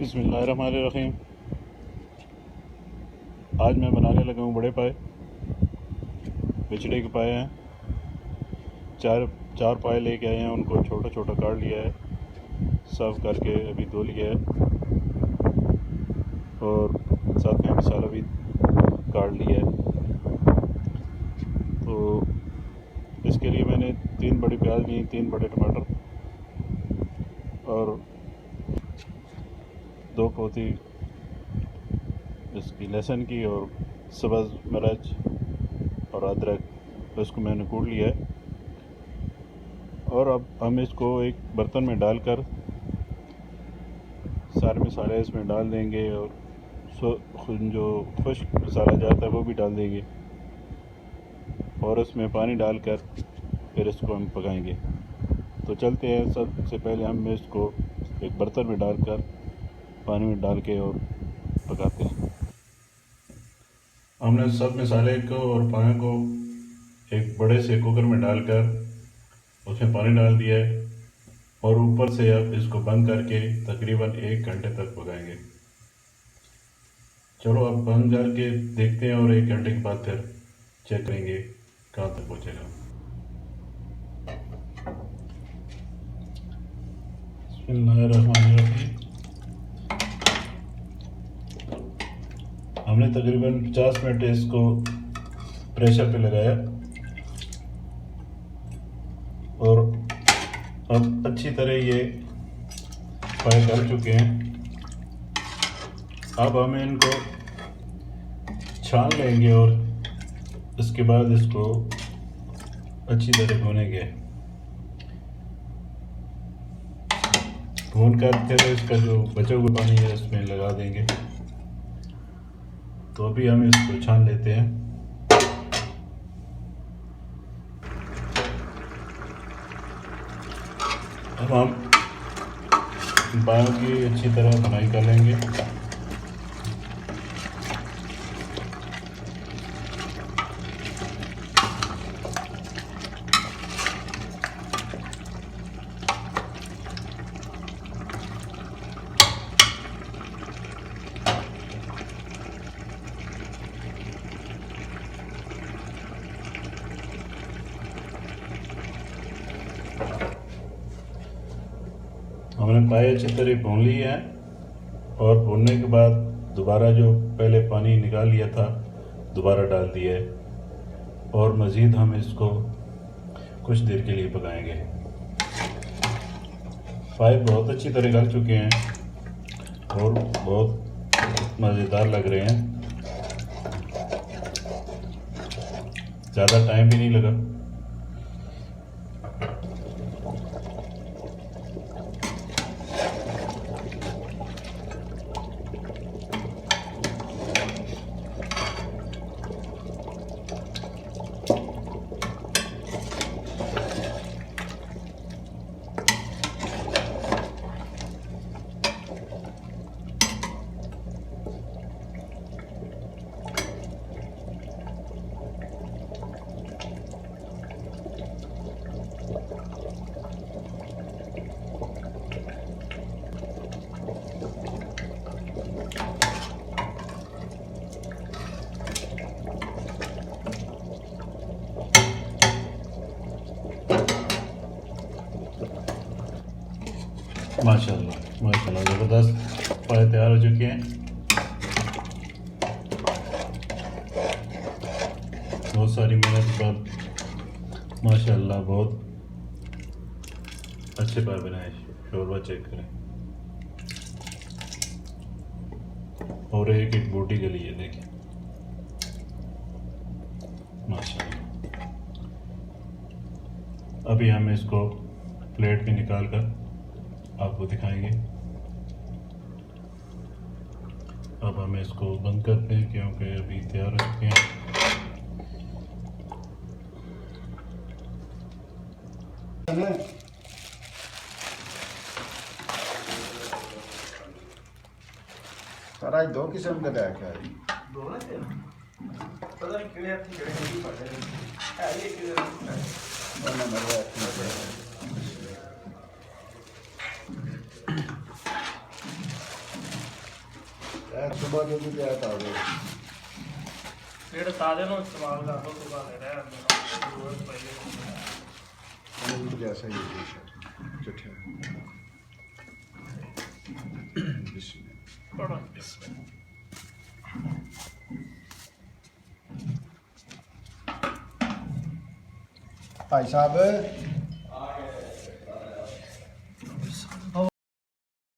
बिस्मिल्लाहिर्रहमानिर्रहीम। आज मैं बनाने लगा हूँ बड़े पाए। बिचड़े के पाए हैं। चार पाए लेके आए हैं, उनको छोटा छोटा काट लिया है, साफ़ करके अभी धो लिया है और साथ में मसाला भी काट लिया है। तो इसके लिए मैंने 3 बड़ी प्याज ली, 3 बड़े टमाटर और 2 पोती इसकी लहसुन की और सब्ज़ मिर्च और अदरक, इसको मैंने कूट लिया है। और अब हम इसको एक बर्तन में डालकर सारे मसाले इसमें डाल देंगे और जो खुश्क मसाला जाता है वो भी डाल देंगे और उसमें पानी डालकर फिर इसको हम पकाएंगे। तो चलते हैं। सबसे पहले हम इसको एक बर्तन में डालकर पानी में डाल के और पकाते हैं। हमने सब मसाले को और पानी को एक बड़े से कुकर में डालकर उसमें पानी डाल दिया है और ऊपर से अब इसको बंद करके तकरीबन 1 घंटे तक पकाएंगे। चलो अब बंद करके देखते हैं और 1 घंटे के बाद फिर चेक करेंगे कहाँ तक पहुँचेगा। बिस्मिल्लाहिर्रहमानिर्रहीम। हमने तकरीबन 50 मिनट इसको प्रेशर पे लगाया और अब अच्छी तरह ये फ्राई कर चुके हैं। अब हम इनको छान लेंगे और इसके बाद इसको अच्छी तरह भूनेंगे। भून कर फिर इसका जो बचा हुआ पानी है इसमें लगा देंगे। तो अभी हम इसको छान लेते हैं। अब हम पायों की अच्छी तरह बुनाई कर लेंगे। हमने पाए अच्छी तरह भून ली है और भूनने के बाद दोबारा जो पहले पानी निकाल लिया था दोबारा डाल दिया है और मज़ीद हम इसको कुछ देर के लिए पकाएंगे। पाए बहुत अच्छी तरह गल चुके हैं और बहुत मज़ेदार लग रहे हैं। ज़्यादा टाइम भी नहीं लगा। माशाल्लाह माशाल्लाह ज़बरदस्त पाए तैयार हो चुके हैं। बहुत सारी मेहनत के बाद माशाल्लाह बहुत अच्छे पाए बनाए। शोरबा चेक करें और एक बोटी के लिए देखिए माशाल्लाह। अभी हम इसको प्लेट में निकाल कर आपको दिखाएंगे। अब हम इसको बंद करते हैं क्योंकि अभी तैयार हो चुके हैं। सर आज 2 किस्म का बैग है। पता नहीं किड़े हाथ किड़े नहीं पड़े हैं। ये किड़े सुबह जल्दी पे आता है ਜਿਹੜੇ ਤਾਜ਼ੇ ਨੂੰ ਇਸਤੇਮਾਲ ਕਰ ਲਓ ਸੁਬਾ ਦੇ ਰਹਿ ਜ਼ਰੂਰਤ ਪਈ तो जैसा ही है चिट्ठा ਪੜੋ भाई साहब